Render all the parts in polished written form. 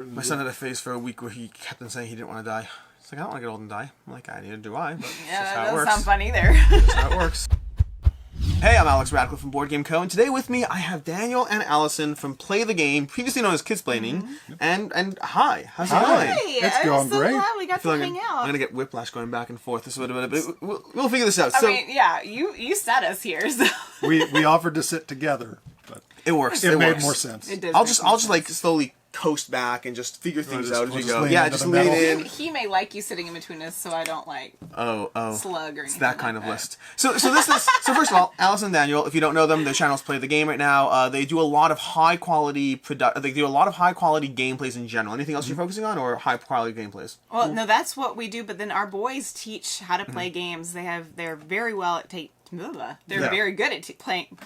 My son had a phase for a week where he kept on saying he didn't want to die. He's like, I don't want to get old and die. I'm like, neither do I, but yeah, that's that how it works. doesn't sound fun either. That's how it works. Hey, I'm Alex Radcliffe from Board Game Co. And today with me, I have Daniel and Allison from Play the Game, previously known as Kids Planning. And hi, how's it going? It's going so great. Glad we got to hang out. I'm going to get whiplash going back and forth. This is but we'll figure this out. I mean, yeah, you set us here, so. We offered to sit together, but it works. It made works. more sense. It does I'll just like slowly coast back and just figure things out as we go. Yeah, just lean in. He may like you sitting in between us, so I don't like slug or anything. It's that kind like of list. So first of all, Allison and Daniel, if you don't know them, their channels Play the Game right now. They do a lot of high quality gameplays in general. Anything else you're focusing on, or high quality gameplays? Well, no, that's what we do. But then our boys teach how to play games. They're very well at They're very good at playing.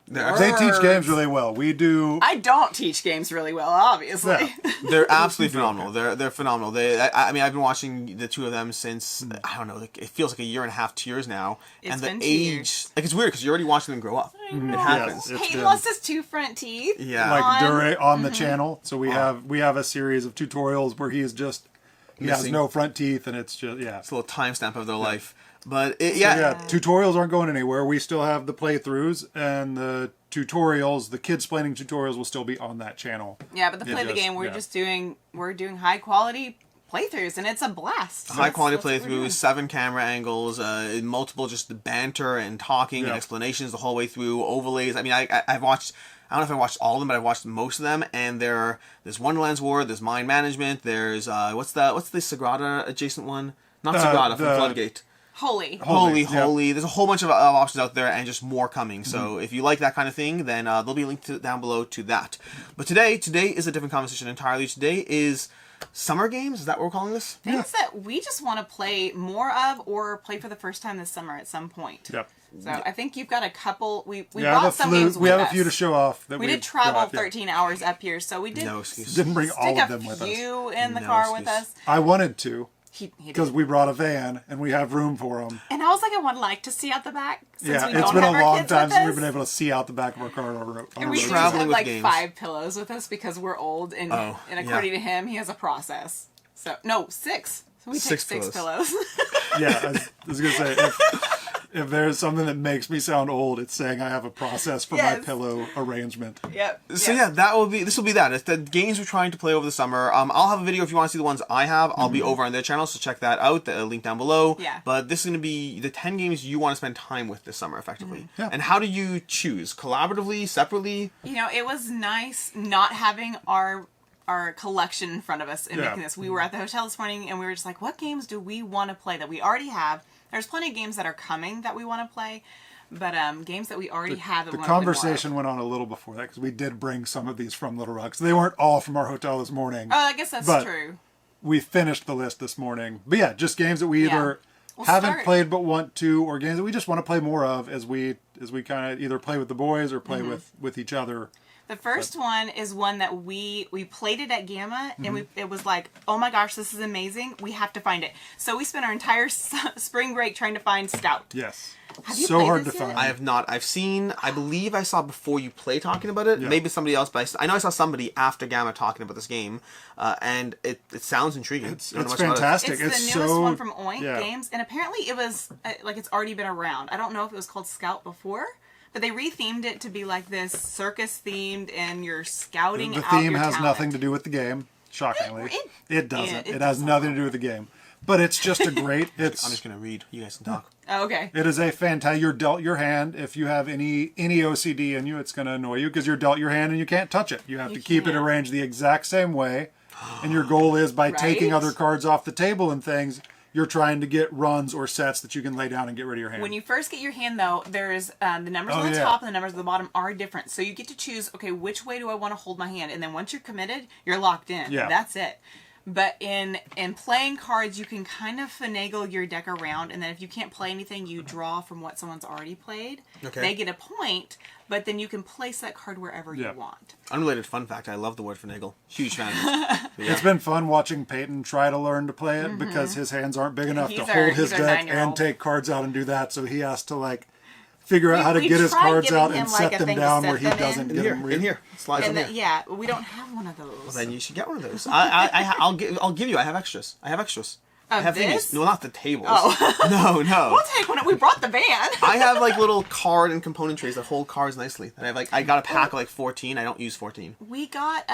They teach games really well. We do. I don't teach games really well, obviously. Yeah. They're absolutely phenomenal. They're phenomenal. I mean, I've been watching the two of them since I don't know. Like, it feels like a year and a half, 2 years now. It's and been the 2 age, years. like, it's weird because you're already watching them grow up. It happens. Yes, He lost his 2 front teeth. Yeah. Like on the channel. So we have a series of tutorials where he has no front teeth, and it's just It's a little timestamp of their life. But tutorials aren't going anywhere. We still have the playthroughs, and the tutorials, the kids planning tutorials, will still be on that channel. Yeah, but Play the Game, we're doing high quality playthroughs, and it's a blast. High quality playthroughs, 7 camera angles, multiple just the banter and talking and explanations the whole way through, overlays. I mean, I've watched. I don't know if I watched all of them, but I've watched most of them. And there's Wonderland's War, there's Mind Management, there's what's the Sagrada adjacent one? Not Sagrada, from Floodgate. Holy. There's a whole bunch of options out there, and just more coming. So if you like that kind of thing, then there'll be a link down below to that. But today is a different conversation entirely. Today is summer games. Is that what we're calling this? Things that we just want to play more of, or play for the first time this summer at some point. Yep. So I think you've got a couple. We brought some games with us. We have a few to show off. We did travel 13 hours up here, so we did. No excuse. Didn't bring all of them with us. Stick a few in the car with us. I wanted to. Because He we brought a van and we have room for them. And I was like, I would like to see out the back. It's been a long time since we've been able to see out the back of our car. And we just have like 5 pillows with us because we're old, and according to him, he has a process. So no, 6. So we take 6 pillows. Yeah, I was gonna say if there's something that makes me sound old, it's saying I have a process for my pillow arrangement. Yep. So this will be that. It's the games we're trying to play over the summer. I'll have a video if you want to see the ones I have. I'll be over on their channel, so check that out. The link down below. Yeah. But this is going to be the 10 games you want to spend time with this summer, effectively. Yeah. And how do you choose? Collaboratively, separately? You know, it was nice not having our collection in front of us and making this. We were at the hotel this morning, and we were just like, what games do we want to play that we already have? There's plenty of games that are coming that we want to play, but games that we already have that we want to play more of. The conversation went on a little before that, because we did bring some of these from Little Rock. So they weren't all from our hotel this morning. Oh, I guess that's true. We finished the list this morning. But yeah, just games that we either haven't played but want to, or games that we just want to play more of as we kind of either play with the boys or play with each other. The first one is one that we played it at Gamma, and it was like, oh my gosh, this is amazing. We have to find it. So we spent our entire spring break trying to find Scout. Yes. Have you so played hard this to yet? find. I have not. I believe I saw before you play talking about it. Yeah. Maybe somebody else, but I know I saw somebody after Gamma talking about this game, and it sounds intriguing. It's fantastic. It's the newest one from Oink Games, and apparently it was like it's already been around. I don't know if it was called Scout before. But they rethemed it to be like this circus themed, and you're scouting out your The theme has talent. nothing to do with the game, shockingly. It doesn't. It has nothing to do with the game. But it's just a great... I'm just going to read. You guys can talk. Oh, okay. It is a fantastic... You're dealt your hand. If you have any OCD in you, it's going to annoy you because you're dealt your hand and you can't touch it. You have to keep it arranged the exact same way. And your goal is by taking other cards off the table and things... You're trying to get runs or sets that you can lay down and get rid of your hand. When you first get your hand, though, there's the numbers on the top and the numbers at the bottom are different. So you get to choose, okay, which way do I want to hold my hand? And then once you're committed, you're locked in. Yeah. That's it. But in playing cards, you can kind of finagle your deck around, and then if you can't play anything, you draw from what someone's already played. Okay. They get a point, but then you can place that card wherever you want. Unrelated fun fact, I love the word finagle. Huge fan of it. It's been fun watching Peyton try to learn to play it because his hands aren't big enough to hold his deck and take cards out and do that, so he has to figure out how to we get his tried cards giving out him, and like, set a them thing to down set where he them doesn't in. get them In here. Slides in And here. yeah, we don't have one of those. Well, then you should get one of those. I'll give you. I have extras. I have this? thingies. No, not the tables. Oh. No. We'll take one. We brought the van. I have like little card and component trays that hold cards nicely. And I got a pack of like 14. I don't use 14. We got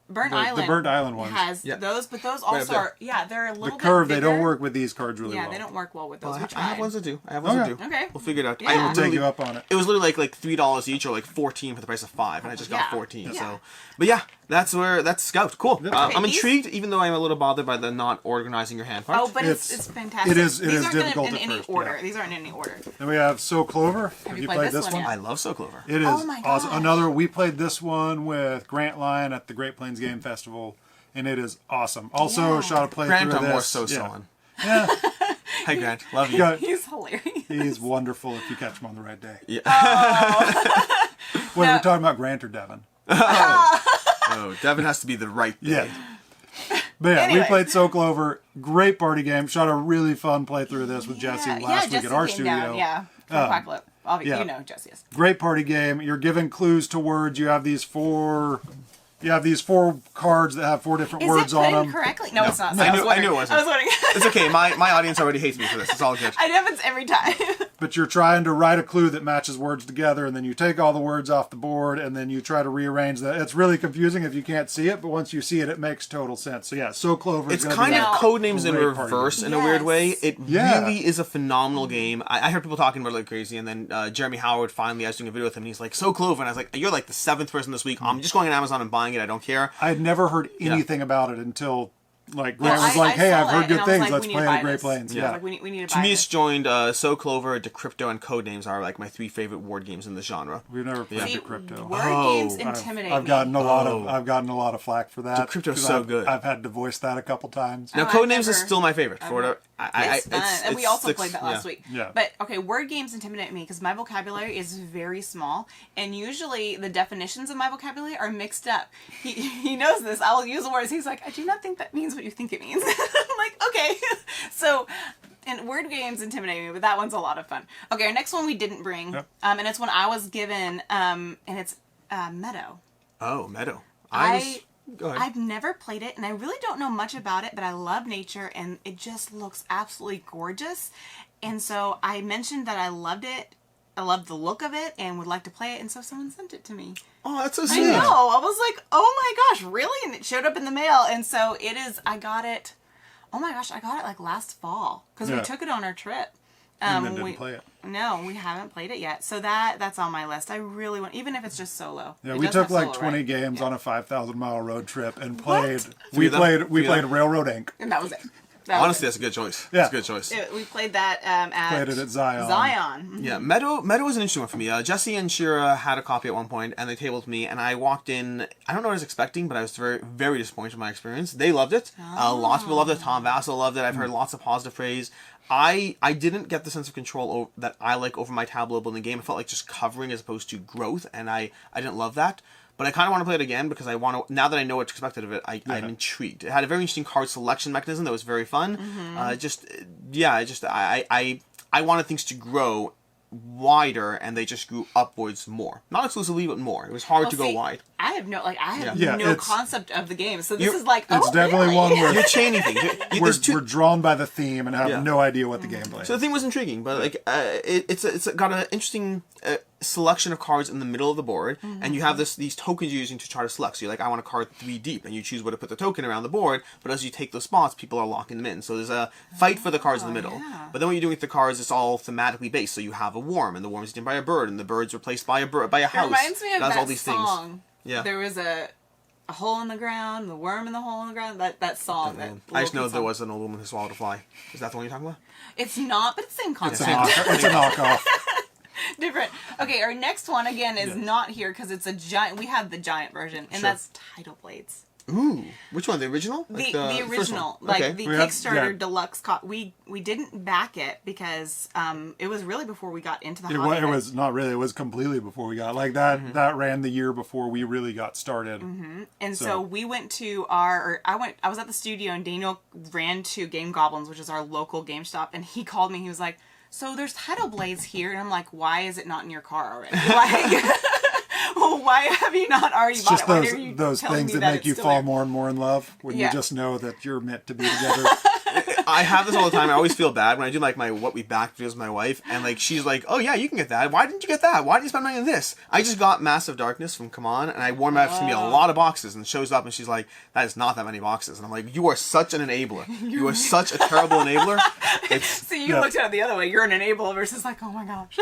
Burnt Island. The Burnt Island ones. Has those, but those also are they're a little The bit curve, bigger. they don't work with these cards really well. Yeah, they don't work well with those. Well, We I tried. have ones that do. Okay. We'll figure it out. Yeah. I We'll take you up on it. It was literally like $3 each, or like 14 for the price of 5, and I just got Yeah. 14. Yeah. So, but yeah, that's Scout. Cool. I'm these- intrigued, even though I'm a little bothered by the not organizing your hand part. Oh, but it's fantastic. It is These aren't difficult in at any first, order. yeah. These aren't in any order. Then we have So Clover. Have you you played played this this one one? I love So Clover. It is Oh my awesome. gosh. We played this one with Grant Lyon at the Great Plains Game Festival, and it is awesome. Also, Yeah. shot a playthrough Grant, of I'm this. more so yeah. on. Yeah, Hey, Grant, love you. Yeah, He's hilarious. he's wonderful if you catch him on the right day. Yeah. Wait, we're talking about Grant or Devin? Oh, Devin has to be the right day. Yeah. But yeah, Anyway. we played So Clover. Great party game. Shot a really fun playthrough of this with Jesse last week Jesse at our came studio. Down, yeah, from Apocalypse. Obviously, yeah. you know Jesse is. Great party game. You're given clues to words. You have these four cards that have 4 different Is words it put on in them. correctly? No, it's not. I knew it I wasn't. was wondering. It's okay. My audience already hates me for this. It's all good. It happens every time. But you're trying to write a clue that matches words together, and then you take all the words off the board, and then you try to rearrange that. It's really confusing if you can't see it, but once you see it, it makes total sense. So yeah, So Clover. It's is kind be of a Codenames in great party reverse game. in a weird way. Yes. It Yeah. really is a phenomenal game. I heard people talking about it like crazy, and then Jeremy Howard finally, I was doing a video with him, and he's like, So Clover, and I was like, you're like the 7th person this week. I'm just going on Amazon and buying it. I don't care. I had never heard anything about it until Grant was I like, "Hey, saw I've heard it, good and I was things. like, Let's we need play to it buy at Great this. Plains." I Yeah. was like, we need to To buy me, this. it's joined So Clover, Decrypto, and Codenames are like my 3 favorite word games in the genre. We've never played See, Decrypto. word Oh, games intimidate I've gotten me. I've gotten a lot of flack for that. Decrypto's 'cause so I've, good. I've had to voice that a couple times. Now, I've Codenames is never- still my favorite. For whatever, It's fun. And we also played that last week. Yeah. But, okay, word games intimidate me because my vocabulary is very small. And usually the definitions of my vocabulary are mixed up. He knows this. I will use the words. He's like, I do not think that means what you think it means. I'm like, okay. So, and word games intimidate me, but that one's a lot of fun. Okay, our next one we didn't bring. Yep. And it's one I was given, and it's Meadow. Oh, Meadow. Go ahead. I've never played it, and I really don't know much about it, but I love nature, and it just looks absolutely gorgeous. And so I mentioned that I loved it. I loved the look of it, and would like to play it, and so someone sent it to me. Oh, that's so I sweet. know. I was like, oh my gosh, really? And it showed up in the mail, and so it is, I got it, oh my gosh, I got it like last fall, because we Yeah. took it on our trip. And then didn't play it. No, we haven't played it yet. So that's on my list. I really want, even if it's just solo. Yeah, It we does took have like solo, 20 right? games Yeah. on a 5,000-mile road trip and played. Three of them? We Three of played them? Railroad Inc. And that was it. That was Honestly, it. that's a good choice. Yeah. That's a good choice. We played that at... Played it at Zion. Zion. Yeah, Meadow was an interesting one for me. Jesse and Shira had a copy at one point, and they tabled me, and I walked in. I don't know what I was expecting, but I was very, very disappointed with my experience. They loved it. Lots of people loved it. Tom Vassell loved it. I've heard lots of positive praise. I didn't get the sense of control that I like over my tableau building game. It felt like just covering as opposed to growth, and I didn't love that. But I kind of want to play it again because I want to. Now that I know what's expected of it, I'm intrigued. It had a very interesting card selection mechanism that was very fun. I wanted things to grow wider, and they just grew upwards more. Not exclusively, but more. It was hard to go wide. I have no Yeah, no it's- concept of the game, so this is like It's definitely really? one where You're chaining things. we're drawn by the theme and have no idea what the gameplay is. So the theme was intriguing, but like it's got an interesting selection of cards in the middle of the board, and you have these tokens you're using to try to select. So you're like, I want a card 3 deep, and you choose where to put the token around the board. But as you take those spots, people are locking them in. So there's a fight for the cards in the middle. Yeah. But then what you're doing with the cards, it's all thematically based. So you have a worm, and the worm is eaten by a bird, and the bird's replaced by a It house. reminds me of It has that all these song. things. Yeah. There was a hole in the ground, the worm in the hole in the ground. That song. I just know there was an old woman who swallowed a fly. Is that the one you're talking about? It's not, but it's the same It's concept. it's a knockoff. Different. Okay, our next one again is not here because it's a giant. We have the giant version, and that's Title Blades. Ooh, which one? The original? Like The first original, one? like Okay. the We have- Kickstarter yeah. Deluxe. We didn't back it because it was really before we got into the It hobby. was not really. It was completely before we got like that. Mm-hmm. That ran the year before we really got started. And so So- we went to I was at the studio, and Daniel ran to Game Goblins, which is our local GameStop, and he called me. He was like, so there's tidal blades here, and I'm like, why is it not in your car already? Like, well, why have you not already bought it? Why are you those telling things me that make you it's fall still more and more in love when you just know that you're meant to be together. I have this all the time. I always feel bad when I do like my what we backed videos with my wife, and like she's like, "Oh yeah, you can get that. Why didn't you get that? Why didn't you spend money on this?" I just got Massive Darkness from Come On, and I warned her it's gonna be a lot of boxes, and it shows up, and she's like, "That is not that many boxes," and I'm like, "You are such an enabler. You are such a terrible enabler." So you looked at it the other way. You're an enabler versus like, "Oh my gosh."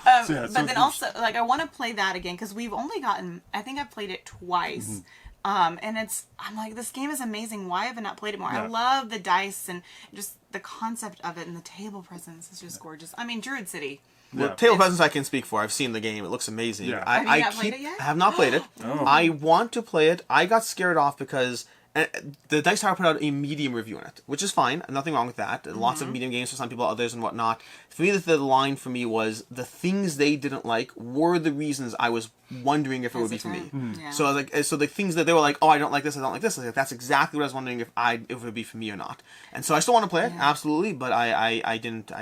But then also, like, I want to play that again because we've only gotten. I think I've played it twice. Mm-hmm. And I'm like, this game is amazing. Why have I not played it more? Yeah. I love the dice and just the concept of it, and the table presence is just gorgeous. I mean, Druid City. Well, table presence I can speak for. I've seen the game. It looks amazing. Yeah. Have you not played it yet? I have not played it. Oh. I want to play it. I got scared off because the Dice Tower put out a medium review on it, which is fine. Nothing wrong with that. Mm-hmm. Lots of medium games for some people, others and whatnot. For me, the line for me was the things they didn't like were the reasons I was wondering if it would be for me. Mm. Yeah. So I was like, so the things that they were like, oh, I don't like this, I don't like this. I was like, that's exactly what I was wondering if it would be for me or not. And so I still want to play it, absolutely, but I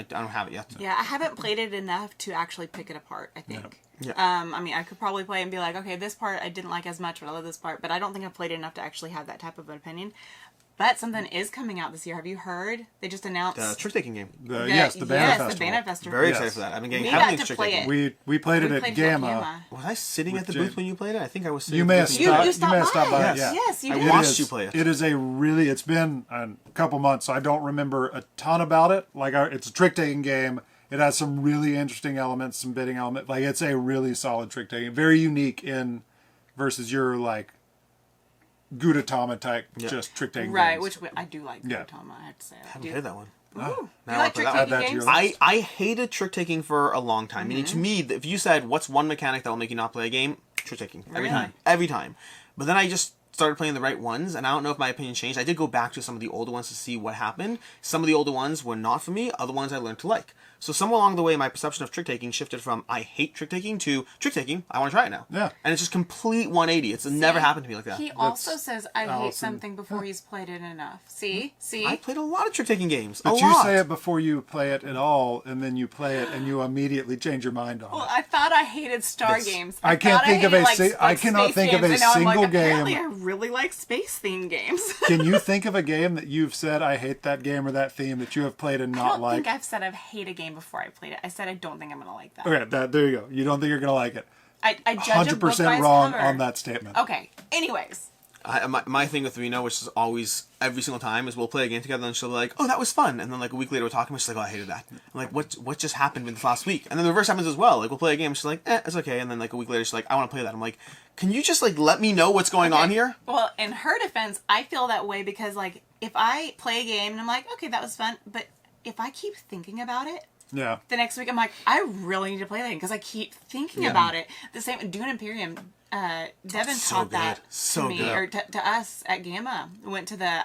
don't have it yet. Yeah, I haven't played it enough to actually pick it apart, I think. Yeah. Yeah. I mean, I could probably play and be like, okay, this part I didn't like as much, but I love this part. But I don't think I've played it enough to actually have that type of an opinion. But something is coming out this year. Have you heard? They just announced the trick-taking game. The Banner Festival. Very excited for that. I've been getting heavily into trick-taking. We played it at Gamma. Was I sitting at the booth when you played it? I think I was sitting. You may have stopped by. Yes, you did. I watched you play it. It is it's been a couple months, so I don't remember a ton about it. Like, it's a trick-taking game. It has some really interesting elements, some bidding elements. Like, it's a really solid trick-taking. Very unique versus your, like, Gudetama type, just trick-taking right, games. which I do like Gudetama, I have to say. I haven't played that one. Ooh. Do you like trick-taking games? I hated trick-taking for a long time. Meaning, to me, if you said, what's one mechanic that will make you not play a game? Trick-taking. Every time. Every time. But then I just started playing the right ones, and I don't know if my opinion changed. I did go back to some of the older ones to see what happened. Some of the older ones were not for me. Other ones I learned to like. So somewhere along the way, my perception of trick-taking shifted from I hate trick-taking to trick-taking, I want to try it now. Yeah. And it's just complete 180. It's never happened to me like that. He also says I hate something before he's played it enough. See? I played a lot of trick-taking games. But you say it before you play it at all, and then you play it, and you immediately change your mind on it. Well, I thought I hated Star games. I cannot think of a single game. Apparently, I really like space-themed games. Can you think of a game that you've said, I hate that game or that theme, that you have played and not like? I don't think I've said I hate a game before I played it. I said I don't think I'm going to like that. Okay, there you go. You don't think you're going to like it. I judge 100% wrong on that statement. Okay, anyways. My thing with Reno, which is always, every single time, is we'll play a game together and she'll be like, oh, that was fun. And then like a week later we're talking and she's like, oh, I hated that. I'm like, what just happened this last week? And then the reverse happens as well. Like, we'll play a game and she's like, it's okay. And then like a week later she's like, I want to play that. I'm like, can you just like let me know what's going on here? Well, in her defense, I feel that way because like, if I play a game and I'm like, okay, that was fun. But if I keep thinking about it, the next week I'm like, I really need to play that game because I keep thinking about it. The same, Dune Imperium, Devin taught that to me, or to us at Gamma. We went to the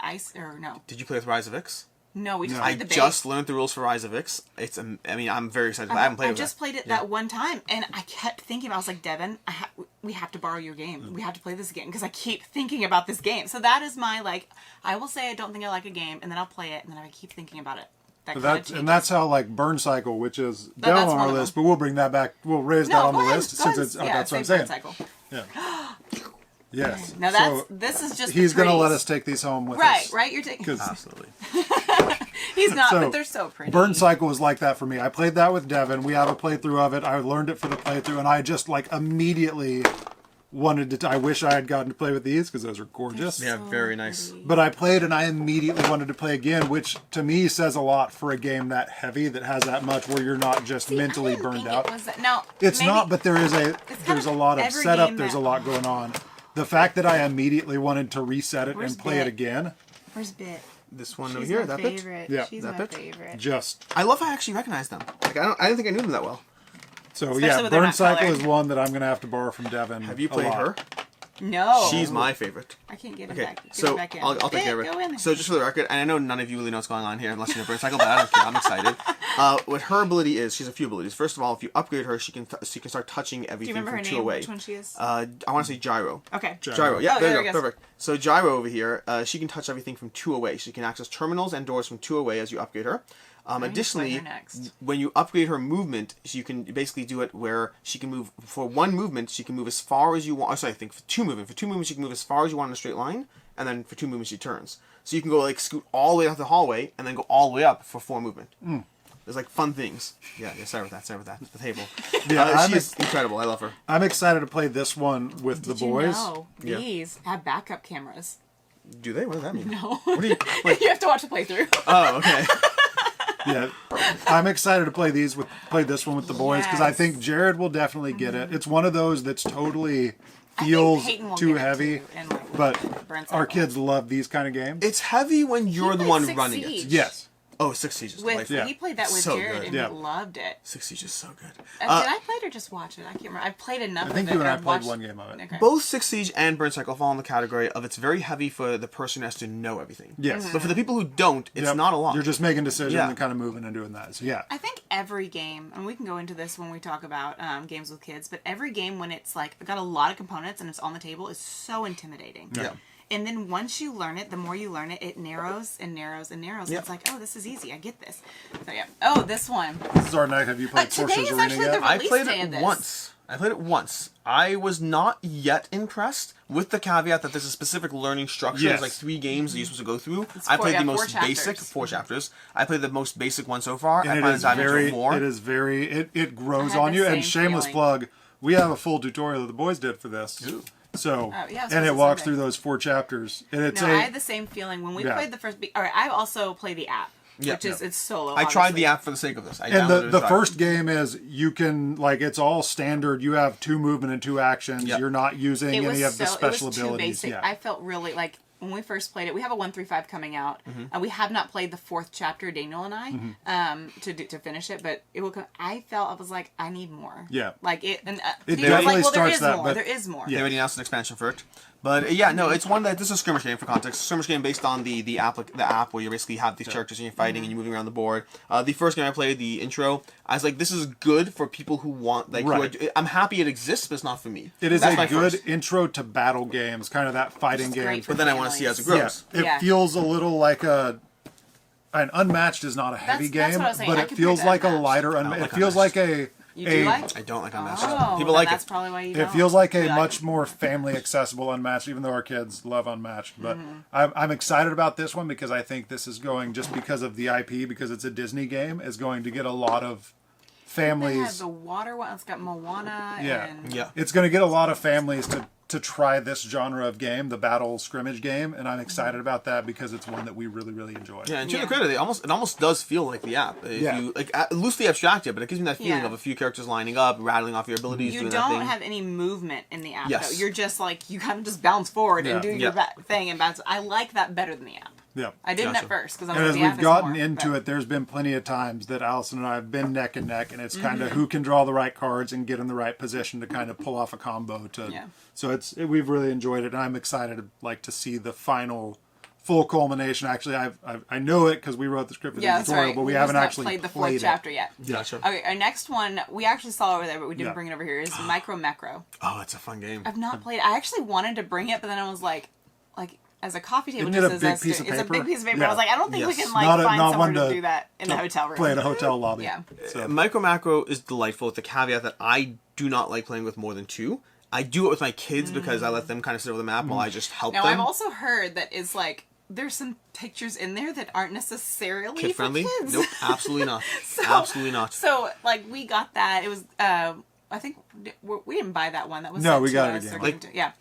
Did you play with Rise of Ix? No, we just played the base. I just learned the rules for Rise of Ix. I'm very excited. I haven't played it. I just played it that one time, and I kept thinking, I was like, Devin, we have to borrow your game. We have to play this again, because I keep thinking about this game. So that is my, like, I will say I don't think I like a game, and then I'll play it, and then I keep thinking about it. That's how, like, Burncycle, which is down on our list, but we'll bring that back. We'll raise that on the list since it's that's what I'm saying. Burncycle. Yeah. Yes. Now this is just. He's going to let us take these home with us. Right. You're taking. Absolutely. He's not, but they're so pretty. Burncycle was like that for me. I played that with Devin. We had a playthrough of it. I learned it for the playthrough, and I just like immediately wanted to. I wish I had gotten to play with these because those are gorgeous. Yeah, very nice. But I played, and I immediately wanted to play again, which to me says a lot for a game that heavy, that has that much, where you're not just mentally burned out. It's not, but there's a lot of setup. There's a lot going on. The fact that I immediately wanted to reset it and play it again. Where's Bit? This one over here, that favorite. bit. Yeah, she's my favorite. I love how I actually recognize them. Like I didn't think I knew them that well. So Burncycle is one that I'm going to have to borrow from Devin. Have you played her? No. She's my favorite. I can't get it back. So I'll take care of it. So just for the record, and I know none of you really know what's going on here unless you know Burncycle, but I don't care. I'm excited. What her ability is, she has a few abilities. First of all, if you upgrade her, she can start touching everything from 2 away. Which one she is? I want to say Gyro. Okay. Gyro. Yeah, there you go. Perfect. So Gyro over here, she can touch everything from 2 away. She can access terminals and doors from 2 away as you upgrade her. Additionally, when you upgrade her movement, you can basically do it where she can move for one movement. She can move as far as you want. Oh, sorry, I think for two movements. For two movements, she can move as far as you want in a straight line, and then for two movements, she turns. So you can go like scoot all the way out the hallway, and then go all the way up for 4 movement. There's like fun things. Yeah. Sorry with that. The table. Yeah, she's incredible. I love her. I'm excited to play this one with the boys. These have backup cameras. Do they? What does that mean? No. What do you, like, you have to watch the playthrough. Oh, okay. Yeah, I'm excited to play this one with the boys because I think Jared will definitely get it. It's one of those that's totally feels too heavy, but our kids love these kind of games. It's heavy when you're the one running it. Yes. Oh, Six Siege is delightful. He played that with Jared and he loved it. Six Siege is so good. Did I play it or just watch it? I can't remember. I played enough of it. I think you and I played one game of it. Okay. Both Six Siege and Burncycle fall in the category of it's very heavy for the person who has to know everything. Yes. But for the people who don't, it's not a lot. You're just making decisions and kind of moving and doing that. So yeah. I think every game, and we can go into this when we talk about games with kids, but every game when it's like got a lot of components and it's on the table is so intimidating. Yeah. And then once you learn it, the more you learn it, it narrows and narrows and narrows. It's like, oh, this is easy. I get this. So yeah. Oh, this one. This is our night. Have you played Sorcerers Arena yet? I played it once. I was not yet impressed, with the caveat that there's a specific learning structure. There's like 3 games that you're supposed to go through. I played the most basic 4 chapters. I played the most basic one so far. And it grows on you. And shameless plug, we have a full tutorial that the boys did for this. Ooh. So, and it walks through those 4 chapters. And it's I had the same feeling when we played the first. All right, I also play the app, which is it's solo. I tried the app for the sake of this. And the first game is you can it's all standard. You have 2 movement and 2 actions. You're not using any of the special abilities. Basic. I felt really like when we first played it. We have a 135 coming out, and we have not played the 4th chapter, Daniel and I, to finish it. But it will come. I was like, I need more. Yeah, like it. And it definitely starts there is that. More. There is more. They already announced an expansion for it. But it's one that this is a skirmish game for context. Skirmish game based on the app where you basically have these characters and you're fighting and you're moving around the board. The first game I played, the intro, I was like, this is good for people who want I'm happy it exists, but it's not for me. It is a good intro to battle games, kind of that fighting game. But then I want to see as it grows. Yeah. It feels a little like an Unmatched is not a heavy game, but it feels like a lighter. It feels like a. You do like? I don't like Unmatched. People like that's probably why you don't. It feels like a much more family accessible Unmatched, even though our kids love Unmatched. But I'm excited about this one because I think this is going, just because of the IP, because it's a Disney game, is going to get a lot of families. They have the water one. It's got Moana. It's going to get a lot of families to try this genre of game, the battle scrimmage game, and I'm excited about that because it's one that we really, really enjoy. Yeah, and to the credit, it almost does feel like the app. If you loosely abstracted, but it gives me that feeling of a few characters lining up, rattling off your abilities. You don't have any movement in the app, though. You're just you kind of just bounce forward and do your thing and bounce. I like that better than the app. Yeah, I didn't at first because as we've gotten into it, there's been plenty of times that Allison and I have been neck and neck, and it's kind of who can draw the right cards and get in the right position to kind of pull off a combo. So we've really enjoyed it, and I'm excited to see the final full culmination. Actually, I know it because we wrote the script for the tutorial, but we haven't actually played the 4th chapter yet. Yeah, sure. Okay, our next one we actually saw over there, but we didn't bring it over here. Is Micro Macro. Oh, it's a fun game. I've not played it. I actually wanted to bring it, but then I was like. As a coffee table, it's a big piece of paper. It's a big piece of paper. I was like, I don't think we can find someone to do that in the hotel room. Play in a hotel lobby. Micro Macro is delightful with the caveat that I do not like playing with more than 2. I do it with my kids because I let them kind of sit over the map while I just help them. Now, I've also heard that it's there's some pictures in there that aren't necessarily kid friendly. For kids. Nope, absolutely not. Absolutely not. So, we got that. It was. I think we didn't buy that one. That was we got it again.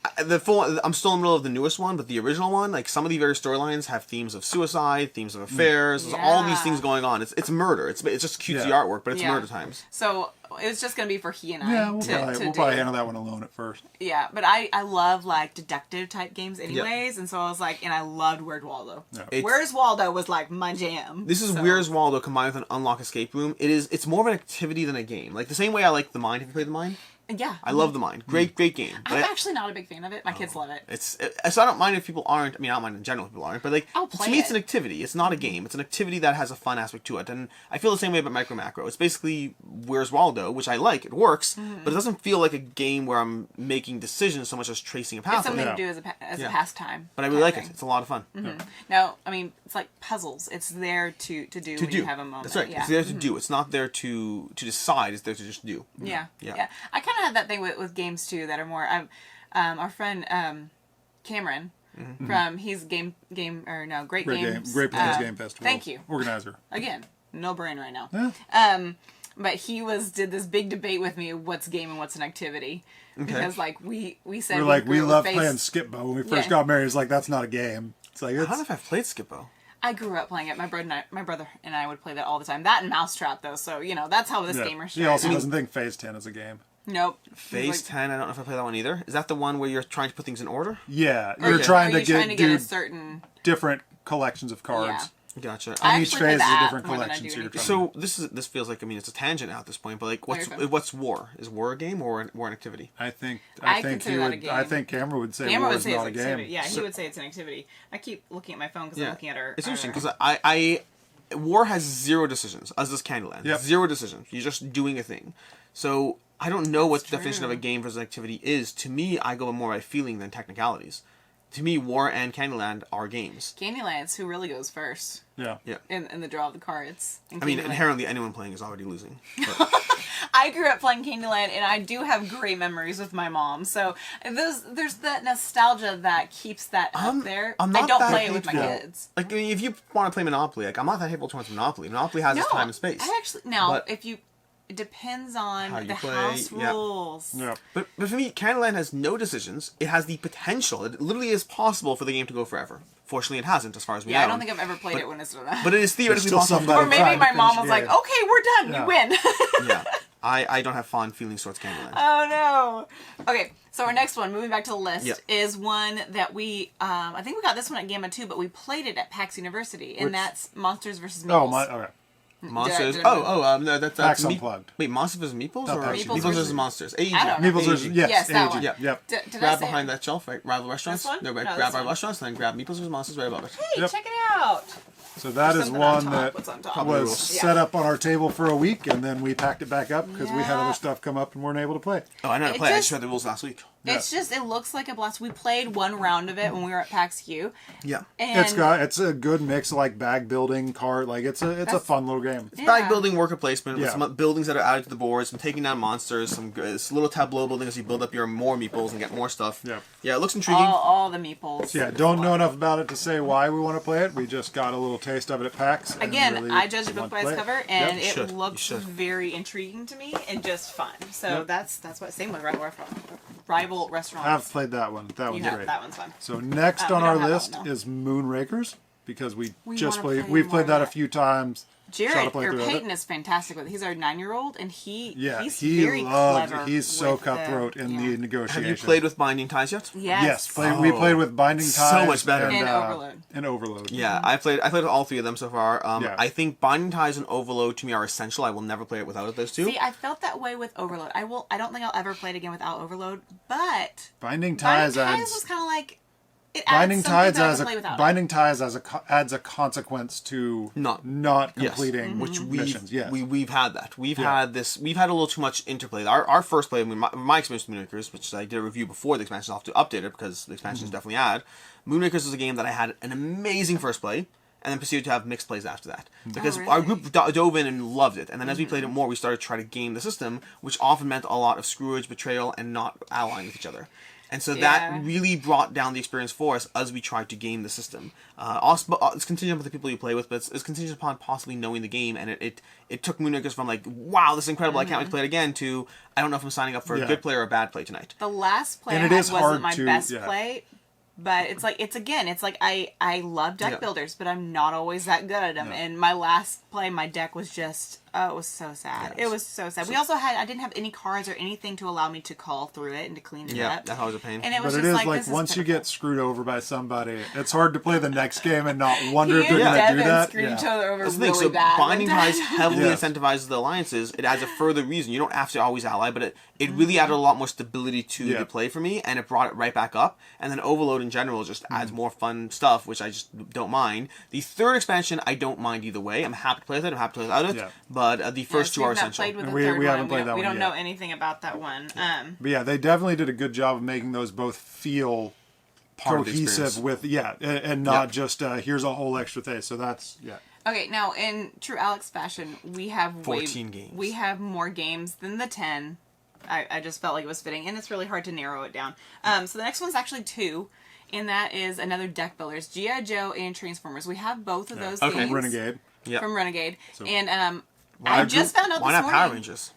I'm still in the middle of the newest one, but the original one, some of the various storylines have themes of suicide, themes of affairs, there's all these things going on. It's murder. It's just cutesy artwork, but it's murder times. So it was just going to be for he and I. Yeah, we'll probably handle that one alone at first. Yeah, but I love detective type games anyways, and so I was and I loved Where's Waldo. Yeah. Where's Waldo was my jam. This is Where's Waldo combined with an unlock escape room. It's more of an activity than a game. The same way I like The Mind. Have you played The Mind? Yeah. I love the Mind. Great game. I'm actually not a big fan of it. My kids love it. So I don't mind if people aren't. I mean, I don't mind in general if people aren't. But like, I'll play to me, it's it. an activity. It's not a game. It's an activity that has a fun aspect to it. And I feel the same way about Micro Macro. It's basically Where's Waldo, which I like. It works, but it doesn't feel like a game where I'm making decisions so much as tracing a path. It's something Yeah. to do as a pastime. But I really like it. It's a lot of fun. No, I mean, it's like puzzles. It's there to do when you have a moment. That's right. Yeah. It's there to do. It's not there to decide. It's there to just do. Yeah. Yeah. I kind of had that thing with games too that are more. Our friend Cameron from he's Great Great Games. Great Plains Game Festival. Thank you. Organizer. Again, no brain right now. Yeah. But he did this big debate with me what's game and what's an activity. Because like we said We love playing Skip-Bo. When we first got married, it's like, that's not a game. It's like, I don't know if I've played Skip-Bo. I grew up playing it. My brother and I would play that all the time. That and Mousetrap though. So that's how this gamer started. He also doesn't think Phase 10 is a game. Nope. Phase 10, I don't know if I play that one either. Is that the one where you're trying to put things in order? Yeah, Or you're trying to get do a certain different collections of cards. Yeah. Gotcha. And each actually play phase is the a app different more than I collection. do So, you're anything. trying So this feels like, I mean, it's a tangent now at this point, but like, you're fine. what's War? Is War a game or an activity? I think consider he that would. a game. I think Cameron would say Cameron War would is say it's not a an game. activity. Yeah, he would say it's an activity. I keep looking at my phone because I'm looking at our. It's interesting because I War has 0 decisions, as does Candyland. Yep. 0 decisions. You're just doing a thing. So I don't know what the definition of a true. game versus an activity is. To me, I go more by feeling than technicalities. To me, War and Candyland are games. Candyland's who really goes first Yeah. in the draw of the cards. I mean, inherently, anyone playing is already losing. But I grew up playing Candyland, and I do have great memories with my mom. So there's that nostalgia that keeps that up there. I'm not I don't that play it with my hateful. kids. Like, I mean, if you want to play Monopoly, like, I'm not that hateful towards Monopoly. Monopoly has its time and space. I actually no. But- If you, it depends on How you the play, house yeah. rules. Yeah. But for me, Candyland has no decisions. It has the potential. It literally is possible for the game to go forever. Fortunately, it hasn't, as far as we know. Yeah, I don't think I've ever played it when it's done that. But it is theoretically still possible. somebody Or maybe trying to my mom finish was the like, game. "Okay, we're done. Yeah. You win." Yeah. I don't have fond feelings towards Candyland. Oh no. Okay, so our next one, moving back to the list, Yep. is one that we I think we got this one at Gamma too, but we played it at PAX University, and Which- that's Monsters vs. Meeples. Oh my. Okay. Monsters. Did I- No, that's PAX Unplugged. Wait, Monsters vs. Meeples Not or PAX Meeples Unplugged. versus Monsters? AEG. I don't know. Meeples versus AEG. yes, that AEG. one. Yep. Did I Grab say behind it? that shelf, right? Rival restaurants. This one? No, No, grab this rival one. restaurants, and then grab Meeples versus Monsters right above it. Hey, Yep. check it out. So that is Something on one top. that What's on top? Probably was rules. set up on our table for a week, and then we packed it back up because we had Yeah. other stuff come up and weren't able to play. Oh, I know how to It play. I just- just read the rules last week. It's just, it looks like a blast. We played one round of it when we were at PAX U. Yeah. And It's a good mix of like bag building, card. Like it's a fun little game. It's bag building, worker placement, with Yeah. some buildings that are added to the board, some taking down monsters, some it's little tableau building as you build up your more meeples and get more stuff. Yeah. Yeah, it looks intriguing. all the meeples. Yeah, don't know enough about it to say why we want to play it. We just got a little taste of it at PAX. and Again, really I judge a book want by to its play it. cover, and Yep, you it should. You looks should. very intriguing to me and just fun. So Yep. that's what. Same with Rival Restaurants. I've played that one. That You one's have, great. that one's fun. So next We on don't our have that list one, though. is Moonrakers because we just wanna played. play We've more played of that a that. few times. Try to Jared play or through it. Peyton is fantastic with it. He's our 9-year-old, and He he's very loves. clever. He's so with cutthroat in the negotiation. Have you played with Binding Ties yet? Yes. We played with Binding So Ties. much better. And Overload. And Overload. Yeah, I played with all 3 of them so far. Yeah. I think Binding Ties and Overload to me are essential. I will never play it without those 2. See, I felt that way with Overload. I don't think I'll ever play it again without Overload, but Binding Ties Binding adds. Ties was kind of like it Binding adds Ties something that I as can a play without it. Binding Ties adds a consequence to Not. Yes. completing Which missions. Yes. we've had that. We've Yeah. had this. We've had a little too much interplay. Our first play, I mean, my experience with Moonrakers, which I did a review before the expansion, I'll have to update it because the expansion is definitely add. Moonrakers is a game that I had an amazing first play, and then proceeded to have mixed plays after that because our really? group dove in and loved it. And then as we played it more, we started to try to game the system, which often meant a lot of screwage, betrayal, and not allying with each other. And so Yeah. that really brought down the experience for us as we tried to game the system. Also, it's contingent on the people you play with, but it's contingent upon possibly knowing the game. And it took Moonrakers from like, wow, this is incredible, I can't wait to play it again, to I don't know if I'm signing up for a Yeah. good play or a bad play tonight. The last play And I it had is wasn't hard my to- best yeah. play, but it's like I love deck Yeah. builders, but I'm not always that good at them. Yeah. And my last play, my deck was just Oh, it was so sad. Yes. It was so sad. We also I didn't have any cards or anything to allow me to call through it and to clean it up. Yeah, that was a pain. And it was but just it is like once you get screwed over by somebody, it's hard to play the next game and not wonder if they're going to do that. Screwed each other over That's the thing. really so bad. Binding Ties heavily incentivizes the alliances. It adds a further reason. You don't have to always ally, but it really added a lot more stability to the play for me, and it brought it right back up. And then Overload in general just adds more fun stuff, which I just don't mind. The third expansion, I don't mind either way. I'm happy to play with it. I'm happy to play without it. Yeah. But the first two are essential. We haven't played that one. We don't know anything about that one. But yeah, they definitely did a good job of making those both feel cohesive with and not just here's a whole extra thing. So that's Okay, now in true Alex fashion, we have 14 games. We have more games than the 10. I just felt like it was fitting, and it's really hard to narrow it down. So the next one's actually 2. And that is another deck builders, G.I. Joe and Transformers. We have both of those games. Renegade. Yep. From Renegade. So, and I just found out this morning. Why not Power Rangers?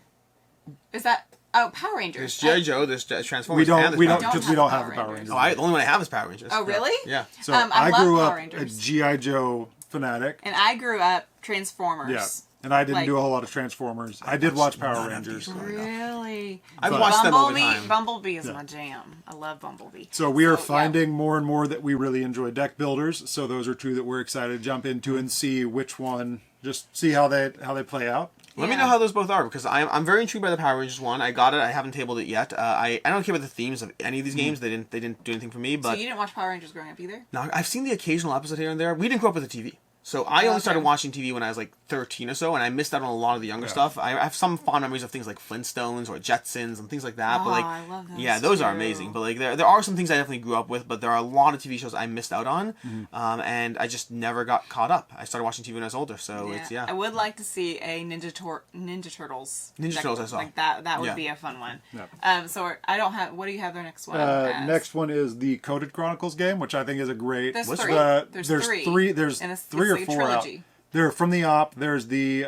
Is that... Oh, Power Rangers. There's G.I. Joe, there's Transformers. We don't because we don't have the Power Rangers. Oh, the only one I have is Power Rangers. Oh, really? Yeah. So I grew up a G.I. Joe fanatic. And I grew up Transformers. Yeah. And I didn't do a whole lot of Transformers. I did watch Power Rangers. Really? I've watched them over time. Bumblebee is my jam. I love Bumblebee. So we are finding more and more that we really enjoy deck builders. So those are 2 that we're excited to jump into and see which one, just see how they play out. Let me know how those both are, because I'm very intrigued by the Power Rangers one. I got it. I haven't tabled it yet. I don't care about the themes of any of these games. They didn't do anything for me. But so you didn't watch Power Rangers growing up either? No, I've seen the occasional episode here and there. We didn't grow up with the TV. So I only started watching TV when I was like 13 or so, and I missed out on a lot of the younger stuff. I have some fond memories of things like Flintstones or Jetsons and things like that. Oh, but like, I love those those are amazing. But like, there are some things I definitely grew up with, but there are a lot of TV shows I missed out on, and I just never got caught up. I started watching TV when I was older, so I would like to see a Ninja Turtles. Ninja Turtles, I saw. Like that would be a fun one. Yeah. So I don't have. What do you have their next one? Next one is the Coded Chronicles game, which I think is a great. There's 3. There's 3. There's 3 or 4 out. They're from the op. There's the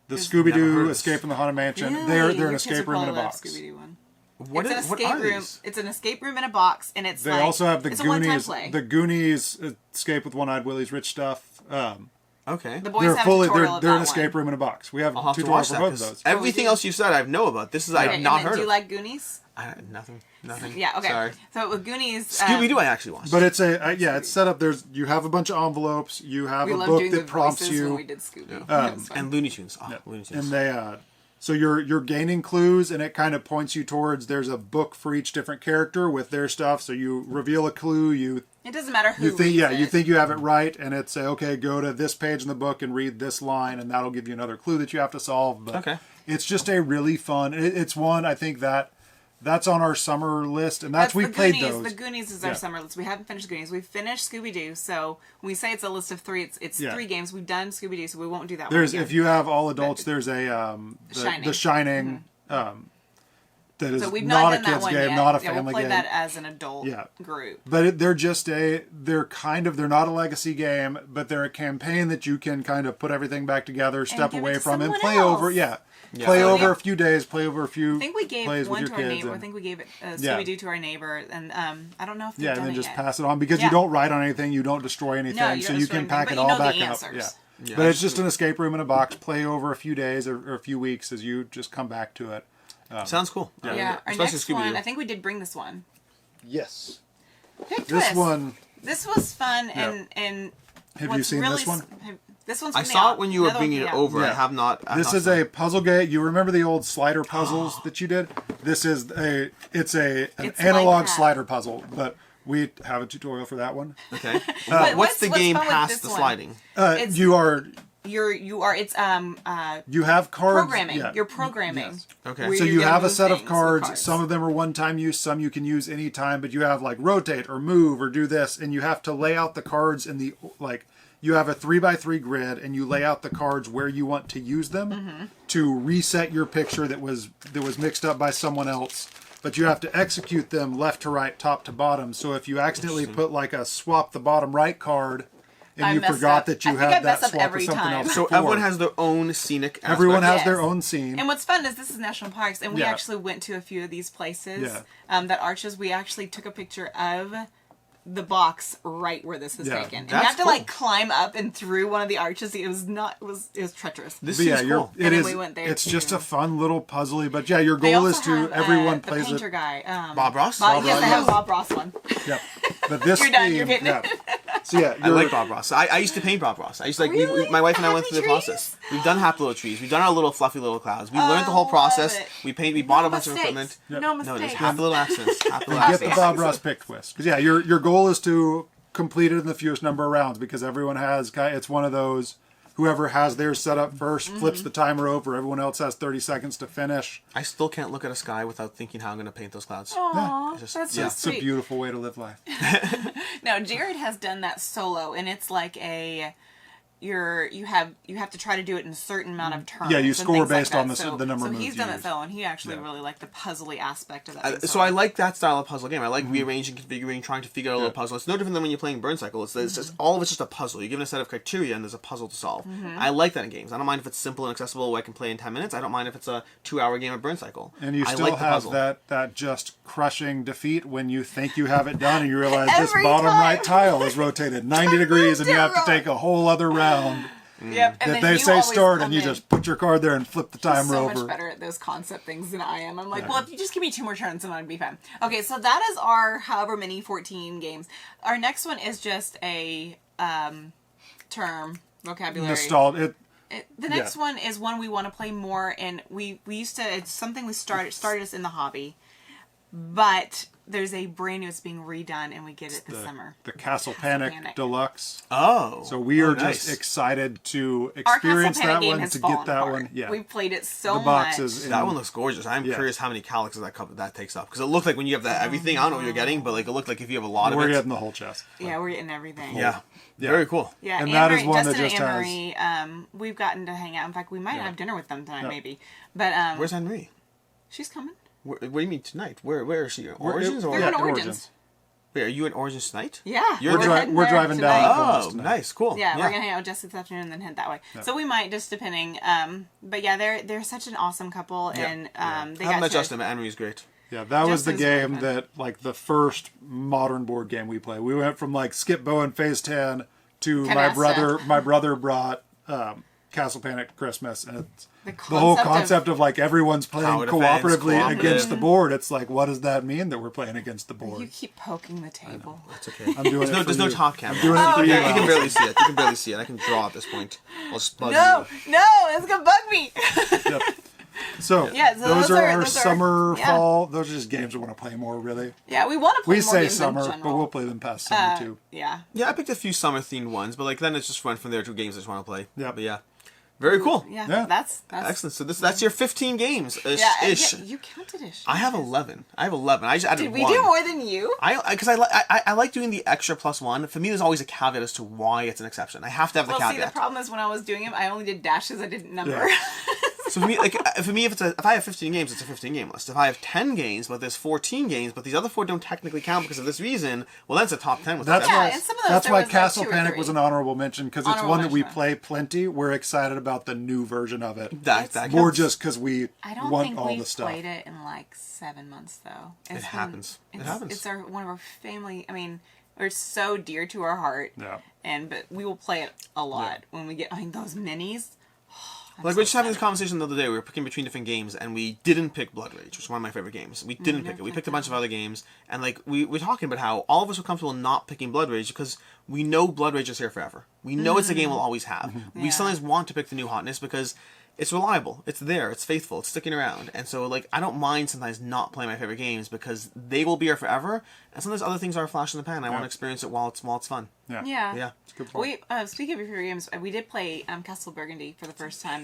Scooby-Doo Escape from the Haunted Mansion. Really? They're an escape room in a box. What it's an escape room. It's an escape room in a box, and it's they also have the Goonies. The Goonies Escape with One-Eyed Willie's Rich Stuff. Okay. The boys have a tutorial of they're that an escape room in a box. We have tutorials for both of those. Everything else you said, I know about. This is I've not heard of. Do you like Goonies? Nothing. Yeah. Okay. Sorry. So with Goonies, Scooby-Doo, I actually watched. But it's it's set up. You have a bunch of envelopes. You have a book that prompts you. When we did Scooby. And Looney Tunes. Looney Tunes. And they so you're gaining clues, and it kind of points you towards. There's a book for each different character with their stuff. So you reveal a clue. It doesn't matter who. You think you have it right, and it's okay. Go to this page in the book and read this line, and that'll give you another clue that you have to solve. But it's just a really fun. It's one I think that's on our summer list, and we played those. The Goonies is our summer list. We haven't finished Goonies. We've finished Scooby-Doo, so when we say it's a list of 3, it's 3 games. We've done Scooby-Doo, so we won't do that one again. If you have all adults, there's a The Shining. That is not a kid's game, not a family game. We'll play that as an adult group. But they're not a legacy game, but they're a campaign that you can kind of put everything back together, step away from, and play over. Play over a few days, play over a few. I think we gave one to our neighbor. I think we gave it Scooby-Doo to our neighbor, and I don't know if they've done and then it just yet. pass it on because you don't write on anything, you don't destroy anything, so you can pack it all back up. Yeah. But it's just an escape room in a box. Play over a few days or a few weeks as you just come back to it. Sounds cool. Yeah. Our next one, I think we did bring this one. Yes. PicTwist. This was fun, and have you seen this one? This one's I saw it when you were bringing it over. I have not. This is a puzzle game. You remember the old slider puzzles that you did? This is an analog slider puzzle, but we have a tutorial for that one. Okay. What's the game past the sliding? You have cards. Programming. Yeah. You're programming. Yes. Okay. So you have a set of cards. Some of them are one-time use. Some you can use anytime. But you have like rotate or move or do this, and you have to lay out the cards in the You have a 3x3 grid, and you lay out the cards where you want to use them to reset your picture that was mixed up by someone else. But you have to execute them left to right, top to bottom. So if you accidentally put like a swap the bottom right card, and you forgot that you had that swap with something else. So everyone has their own scenic aspect. Everyone has their own scene. And what's fun is this is national parks, and we actually went to a few of these places that Arches. We actually took a picture of the box right where this is taken. And you That's have to cool. like climb up and through one of the arches. It was treacherous. This But is cool. it is. we went there It's too. just a fun little puzzly. But yeah, your They goal also is to have, everyone the plays painter it. guy. Bob Ross? Yes, I have Bob Ross one. Yep. But this You're done, theme, you're getting it. So yeah, I like Bob Ross. I used to paint Bob Ross. I used to like Really? my wife and I went Happy through the trees? process. We've done happy little trees. We've done our little fluffy little clouds. We learned the whole love process. it. We bought a bunch of equipment. No No, there's mistakes. happy little accidents. Happy little Get the accidents. Bob Ross PicTwist. Because yeah, your goal is to complete it in the fewest number of rounds because everyone has. It's one of those. Whoever has theirs set up first flips the timer over. Everyone else has 30 seconds to finish. I still can't look at a sky without thinking how I'm going to paint those clouds. Aww, Just- that's yeah. so It's a sweet. beautiful way to live life. No, Jared has done that solo, and it's like you have to try to do it in a certain amount of turns. Yeah, you and score things like based that. on the number of So he's moves done you it use. solo, and he actually really liked the puzzly aspect of that. So I like that style of puzzle game. I like rearranging, configuring, trying to figure out a little puzzle. It's no different than when you're playing Burncycle. It's just all of it's just a puzzle. You're given a set of criteria and there's a puzzle to solve. I like that in games. I don't mind if it's simple and accessible where I can play in 10 minutes. I don't mind if it's a 2-hour game of Burncycle. And you I still like the have puzzle. that just crushing defeat when you think you have it done and you realize this Every bottom time. right tile is rotated 90 degrees and you have to take a whole other round. Yep, and That then they you say always start come and you in. just put your card there and flip the He's timer so over. much better at those concept things than I am. I'm like, well, if you just give me 2 more turns, then I'd be fine. Okay, so that is our however many 14 games. Our next one is just a term vocabulary. The next one is one we want to play more, and we used to. It's something we started us in the hobby, but there's a brand new. It's being redone, and we get it this summer. The Castle Panic Deluxe. Oh. So we are nice. just excited to Our experience Castle Panic that game one, has to fallen get that apart. one. Yeah. We've played it so The much. box is That one looks gorgeous. I'm curious how many calyxes that takes up. Because it looked like when you have that everything, I don't know what you're getting, but like it looked like if you have a lot We're of it. getting the whole chest. Yeah, we're getting everything. Yeah. Very cool. Yeah, And Anne that is Marie, one that Justin just and Anne Marie, we've gotten to hang out. In fact, we might have dinner with them tonight, maybe. But Where's Anne Marie? she's coming. What do you mean tonight? Where is she? Origins or? They're going to Origins. Wait, are you in Origins tonight? Yeah, You're heading we're there driving tonight. down. Oh, tonight. nice, cool. Yeah, we're gonna hang out with Jess this afternoon and then head that way. So we might, just depending. But yeah, they're such an awesome couple, and they haven't got met to. Justin, but Anne Marie's great. Yeah, that was the Justin's really game fun. that, like, the first modern board game we played. We went from, like, Skip Bow and Phase 10 to Canasta. my brother brought Castle Panic Christmas, and it's The the whole concept concept of, like, everyone's playing Power defense, cooperatively cooperative. against the board. It's like, what does that mean that we're playing against the board? You keep poking the table. It's okay. I'm doing There's no top camera. I'm doing it for you. You can Alex. barely see it. You can barely see it. I can draw at this point. I'll just bug No, you. no, it's gonna bug me. Yep. So, Yeah, so those are our those are- summer, yeah. fall. Those are just games we want to play more, really. Yeah, we want to play We more say games summer, in but general. we'll play them past summer, too. Yeah. Yeah, I picked a few summer-themed ones, but like then it's just fun from there to games I just want to play. Yeah. But yeah. Very cool. Yeah, Yeah. that's Excellent. So that's your 15 games ish. Yeah, ish. yeah, you counted ish. I have 11. I just added Did we one. do more than you? Because I like doing the extra +1. For me, there's always a caveat as to why it's an exception. I have to have the Well, see, caveat. the problem is when I was doing them, I only did dashes. I didn't number. Yeah. So for me, if I have 15 games, it's a 15 game list. If I have 10 games, but there's 14 games, but these other 4 don't technically count because of this reason, well, then it's a top 10 with That's exception. why. and some of those That's there why was, like, Castle 2 or Panic 3. was an honorable mention because it's Honorable one that we mention. play plenty. We're excited about the new version of it. That More counts. just because we I don't want think all we've the stuff. played it in like 7 months though. It happens. It happens. It's one of our family. I mean, it's so dear to our heart. Yeah. But we will play it a lot when we get. I mean, those minis. Like, we were just having this conversation the other day. We were picking between different games, and we didn't pick Blood Rage, which is one of my favorite games. We didn't pick it. We picked a bunch of other games, and, like, we were talking about how all of us were comfortable not picking Blood Rage because we know Blood Rage is here forever. We know it's a game we'll always have. We sometimes want to pick the new hotness because it's reliable. It's there. It's faithful. It's sticking around. And so, like, I don't mind sometimes not playing my favorite games because they will be here forever, and sometimes other things are a flash in the pan. I want to experience it while it's fun. Yeah. Yeah. Yeah. It's a good point. We speaking of your favorite games, we did play Castle Burgundy for the first time.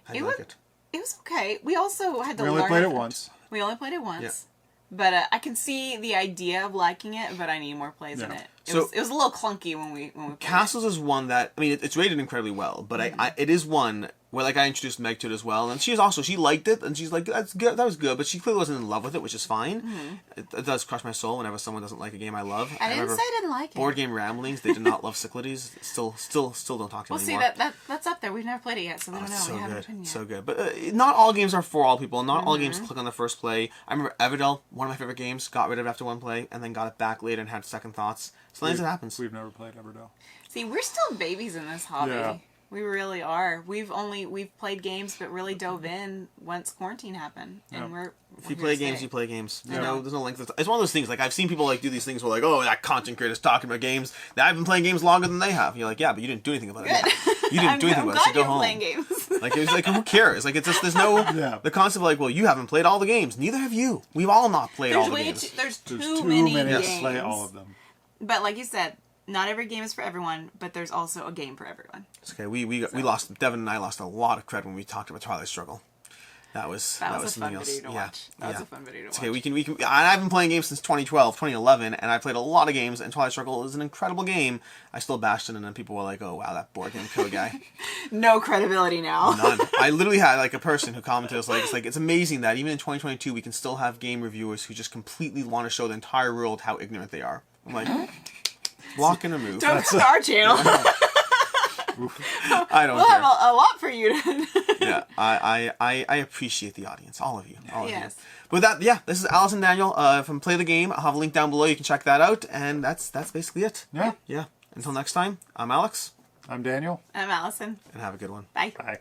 I like it. It was okay. We also had to We learn. only played it once. We only played it once. But I can see the idea of liking it, but I need more plays in it. it was a little clunky when we played Castles is one that, I mean, it's rated incredibly well, but it is one where, like, I introduced Meg to it as well, and she liked it, and she's like, that's good, that was good, but she clearly wasn't in love with it, which is fine. It does crush my soul whenever someone doesn't like a game I love. I didn't say I didn't like it. Board Game Ramblings, they did not love Cyclades. Still don't talk to me anymore. See, that's up there. We've never played it yet, so we don't know. So we haven't good, been yet. so good. But not all games are for all people. Not all games click on the first play. I remember Everdell, one of my favorite games, got rid of it after one play, and then got it back later and had second thoughts. Sometimes it happens. We've never played Everdell. See, we're still babies in this hobby. Yeah. We really are. We've played games, but really dove in once quarantine happened, and we're if you play games, you play games. Yeah. There's no length. It's one of those things. Like I've seen people like do these things where like, oh, that content creator's talking about games. I've been playing games longer than they have. You're like, yeah, but you didn't do anything about it. You didn't do anything about it. So go home. Playing games. Like it's like who cares? Like it's just there's no the concept of like, well, you haven't played all the games. Neither have you. We've all not played all the games. There's too many games to play all of them. But like you said, not every game is for everyone, but there's also a game for everyone. It's okay. We lost. Devin and I lost a lot of cred when we talked about Twilight Struggle. That was a fun something else. video to watch. That was a fun video to watch. Okay, we can. I've been playing games since 2012, 2011, and I played a lot of games. And Twilight Struggle is an incredible game. I still bashed it, and then people were like, "Oh wow, that board game code guy." No credibility now. None. I literally had like a person who commented, it's amazing that even in 2022 we can still have game reviewers who just completely want to show the entire world how ignorant they are. I'm like, block and remove. Don't go to our channel. I don't we'll care. have a lot for you to... Yeah, I appreciate the audience, all of you. All of you. With that, this is Allison Daniel from Play the Game. I'll have a link down below. You can check that out, and that's basically it. Yeah. Yeah. Until next time, I'm Alex. I'm Daniel. I'm Allison. And have a good one. Bye. Bye.